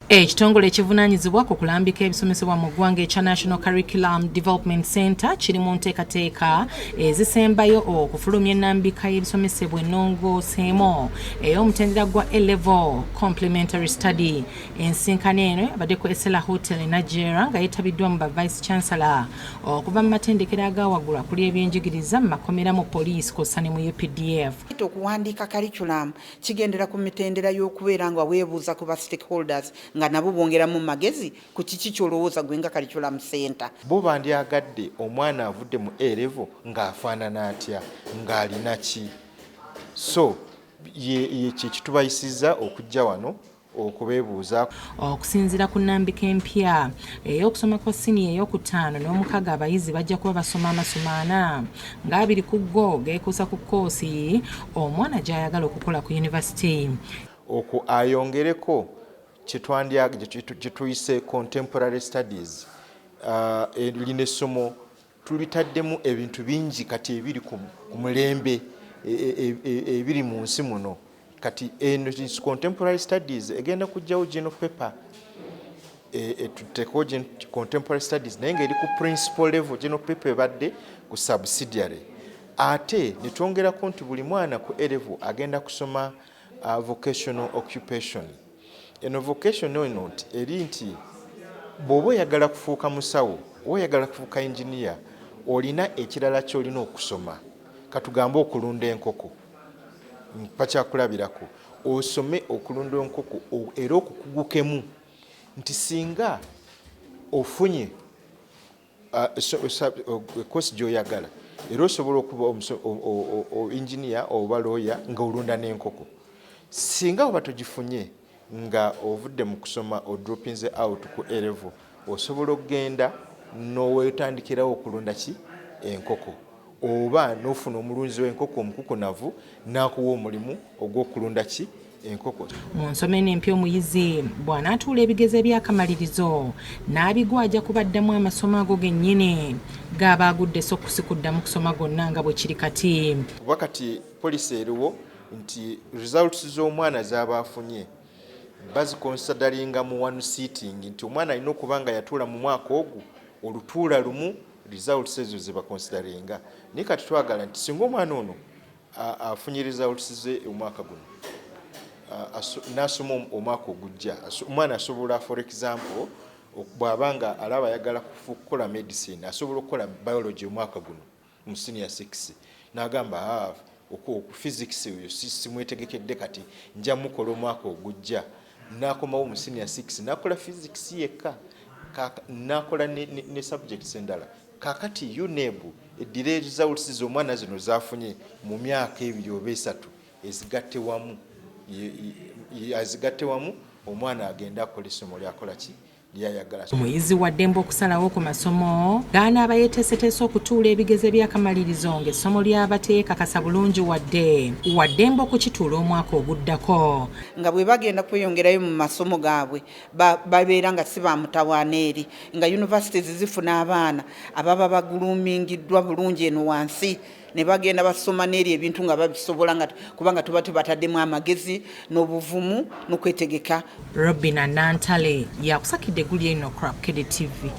Ekitongole ekivunaanyizibwa ku kulambika ebisomesebwa mu ggwanga ekya National Curriculum Development Center kiri mu nteekateeka ezisembayo okufulumya ennambika y'ebisomesebwa ennongooseemu ey'omutendera gwa A-Level Complementary Study. Ensinkano eno yabadde ku Esela Hotel e Najera nga yeetabiddwa mu ba Vice Chancellor okuva mu matendekero agawaggulu akuli ebyenjigiriza mu makomera mu poliisi kw'ossa ne mu UPDF. Okuwandiika curriculum kigendera ku mitendera y'okubeera nga weebuuza ku ba stakeholders nga nabo bongeramu magezi ku kiki kyolowooza gwe nga curriculum center. Bo bandyagadde omwana avudde mu A-level ng'afaanana atya ng'alina ki, so ye kitubayisizza okujja wano okubeebuuza. Okusinziira ku nnambika empya ey'okusoma kwa siniya ey'okutaano n'omukaga abayizi bajja kuba basoma amasomo 4 nga 2 ku go geekuusa ku koosi omwana gy'ayagala okukola ku yunivasite. Okwo ayongereko kye tuyise contemporary studies. Lino essomo tulitaddemu ebintu bingi kati ebiri ku mulembe ebiri mu nsi muno. Kati contemporary studies egenda kujjawo general paper tuteko contemporary studies naye ng'eri ku principal level, general paper ebadde ku subsidiary. Ate nitwongerako nti buli mwana ku A-level agenda kusoma vocational occupation. Eno vocational eno eri nti bw'oba oyagala kufuuka musawo, oyagala kufuuka engineer, olina ekirala ky'olina okusoma. Katugambe okulunda enkoko, pakyakulabirako osome okulunda enkoko era okukugukemu nti singa ofunye ekosi gy'oyagala era osobola okuba engineer oba lawyer nga olunda n'enkoko. Singa oba togifunye nga ovudde mu kusoma odropinze out ku A-level, osobola okugenda n'owetandikirawo okulunda ki enkoko, oba n'ofuna omulunzi w'enkoko omukukunavu n'akuwa omulimu ogw'okulunda ki enkoko. Mu nsoma eno empya omuyizi bw'anaatuula ebigezo eby'akamalirizo n'abigwa ajja kubaddamu amasomo ago gennyini g'aba agudde so kusikuddamu kusoma gonna nga bwe kiri kati. Kuba kati poliisi eriwo nti results z'omwana z'aba afunye bazikonsidaringa mu one sitting, nti omwana alina okuba nga yatuula mu mwaka ogwo olutuula lumu results ezo ze bakonsidaringa. Naye kati twagala nti singa omwana ono afunye results ze omwaka guno n'asoma omwaka ogujja, omwana asobola for example bw'abanga alaba ayagala kukola medicine asobola okukola biology omwaka guno mu senior 6 n'agamba physics eyo simwetegekedde kati nja mukola omwaka ogujja, n'akomawo mu senior 6 n'akola physics yekka n'akola ne subjects endala. Kakati UNEB eddira results z'omwana zino zafunye mu myaka 2 oba 3 ezigatte wamu omwana agenda akola essomo lyakola ki lyayagala. Omuyizi waddemba okusalawo ku masomo g'anaaba yeeteeseteese okutuula ebigezo by'akamalirizo ng'essomo ly'abateekakasa bulungi waddemba okukituula omwaka oguddako. Nga bwe bagenda kweyongerayo mu masomo gaabwe babeera nga si bamutawaana eri, nga universities zifuna abaana ababa bagulumingiddwa bulungi eno wansi ne bagenda basoma n'eri ebintu nga babisobola kubanga tuba tubataddemu amagezi n'obuvumu n'okwetegeka. Robina Nantale yakusakidde guli eno Bukedde TV.